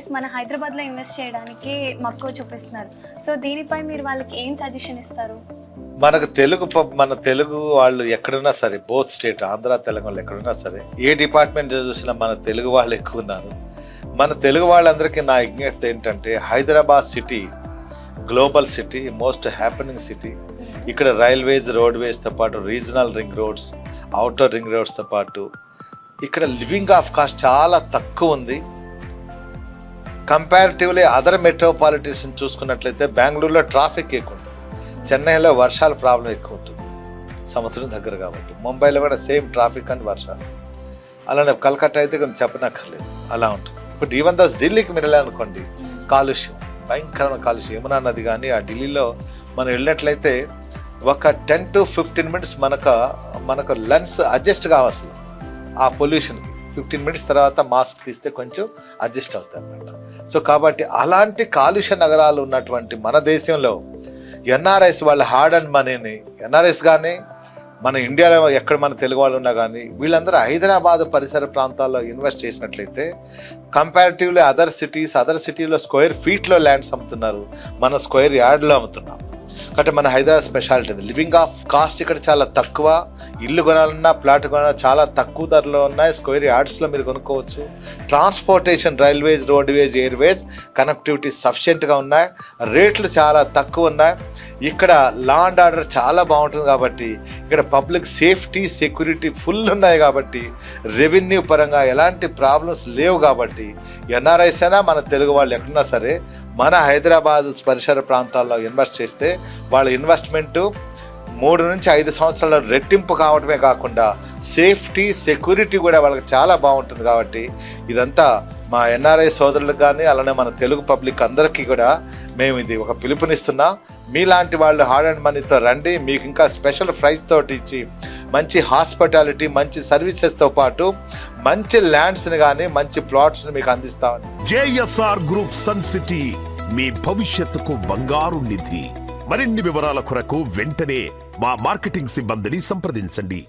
Players మన హైదరాబాద్లో invest చేయడానికి మక్కువ చూపిస్తున్నారు. సో దీనిపై మీరు వాళ్ళకి ఏం సజెషన్ ఇస్తారు? మన తెలుగు వాళ్ళు ఎక్కడున్నా సరే, బోత్ స్టేట్ ఆంధ్ర తెలంగాణ ఎక్కడున్నా సరే, ఏ డిపార్ట్మెంట్ చూసినా మన తెలుగు వాళ్ళు ఎక్కువ ఉన్నారు. మన తెలుగు వాళ్ళందరికీ నా విజ్ఞప్తి ఏంటంటే, Hyderabad city global city, most happening city. ఇక్కడ రైల్వేస్, రోడ్వేస్తో పాటు regional ring roads, outer ring రోడ్స్తో పాటు ఇక్కడ లివింగ్ ఆఫ్ కాస్ట్ చాలా తక్కువ ఉంది. కంపారిటివ్లీ అదర్ మెట్రోపాలిటీస్ని చూసుకున్నట్లయితే బెంగళూరులో ట్రాఫిక్ ఎక్కువ ఉంటుంది, చెన్నైలో వర్షాల ప్రాబ్లం ఎక్కువ ఉంటుంది, సముద్రం దగ్గర కాబట్టి. ముంబైలో కూడా సేమ్ ట్రాఫిక్ అండ్ వర్షాలు. అలానే కలకత్తా అయితే కొంచెం చెప్పనక్కర్లేదు, అలా ఉంటుంది. ఇప్పుడు ఈవెన్ దో ఢిల్లీకి మీరు వెళ్ళాలనుకోండి, కాలుష్యం, భయంకరమైన కాలుష్యం. యమునా నది కానీ ఆ ఢిల్లీలో మనం వెళ్ళినట్లయితే ఒక 10 to 15 minutes మనకు లెన్స్ అడ్జస్ట్ కావాల్సి ఆ పొల్యూషన్కి. 15 minutes తర్వాత మాస్క్ తీస్తే కొంచెం అడ్జస్ట్ అవుతుంది అన్నమాట. సో కాబట్టి అలాంటి కాలుష్య నగరాలు ఉన్నటువంటి మన దేశంలో ఎన్ఆర్ఐస్ వాళ్ళ హార్డ్ అండ్ మనీని, ఎన్ఆర్ఐస్ కానీ మన ఇండియాలో ఎక్కడ మన తెలుగు వాళ్ళు ఉన్నా కానీ, వీళ్ళందరూ హైదరాబాద్ పరిసర ప్రాంతాల్లో ఇన్వెస్ట్ చేసినట్లయితే కంపారిటివ్లీ అదర్ సిటీలో స్క్వేర్ ఫీట్లో ల్యాండ్స్ అమ్ముతున్నారు, మన స్క్వేర్ యార్డ్లో అమ్ముతున్నాం. కాబట్టి మన హైదరాబాద్ స్పెషాలిటీ అది. లివింగ్ ఆఫ్ కాస్ట్ ఇక్కడ చాలా తక్కువ. ఇల్లు కొనాలన్నా, ప్లాట్ కొనాలన్నా చాలా తక్కువ ధరలో ఉన్నాయి. స్క్వేర్ యార్డ్స్లో మీరు కొనుక్కోవచ్చు. Transportation, railways, roadways, airways connectivity సఫిషియెంట్గా ఉన్నాయి. రేట్లు చాలా తక్కువ ఉన్నాయి. ఇక్కడ లా అండ్ ఆర్డర్ చాలా బాగుంటుంది కాబట్టి, ఇక్కడ పబ్లిక్ సేఫ్టీ, సెక్యూరిటీ ఫుల్ ఉన్నాయి కాబట్టి, రెవెన్యూ పరంగా ఎలాంటి ప్రాబ్లమ్స్ లేవు కాబట్టి, ఎన్ఆర్ఐస్ అయినా మన తెలుగు వాళ్ళు ఎక్కడున్నా సరే మన హైదరాబాద్ పరిసర ప్రాంతాల్లో ఇన్వెస్ట్ చేస్తే వాళ్ళ ఇన్వెస్ట్మెంటు 3 నుంచి 5 సంవత్సరాల రెట్టింపు కావడమే కాకుండా సేఫ్టీ, సెక్యూరిటీ కూడా వాళ్ళకి చాలా బాగుంటుంది. కాబట్టి ఇదంతా మా ఎన్ఆర్ఐ సోదరులకు కానీ, అలానే మన తెలుగు పబ్లిక్ అందరికీ కూడా మేము ఇది ఒక పిలుపునిస్తున్నాం. మీలాంటి వాళ్ళు హార్డ్ అండ్ మనీతో రండి, మీకు ఇంకా స్పెషల్ ప్రైజ్ తోటి ఇచ్చి మంచి హాస్పిటాలిటీ, మంచి సర్వీసెస్తో పాటు మంచి ల్యాండ్స్ని కానీ మంచి ప్లాట్స్ని మీకు అందిస్తామని. జేఎస్ఆర్ గ్రూప్ సన్ సిటీ, మీ భవిష్యత్తుకు బంగారు నిధి. మరిన్ని వివరాల కొరకు వెంటనే మా మార్కెటింగ్ సిబ్బందిని సంప్రదించండి.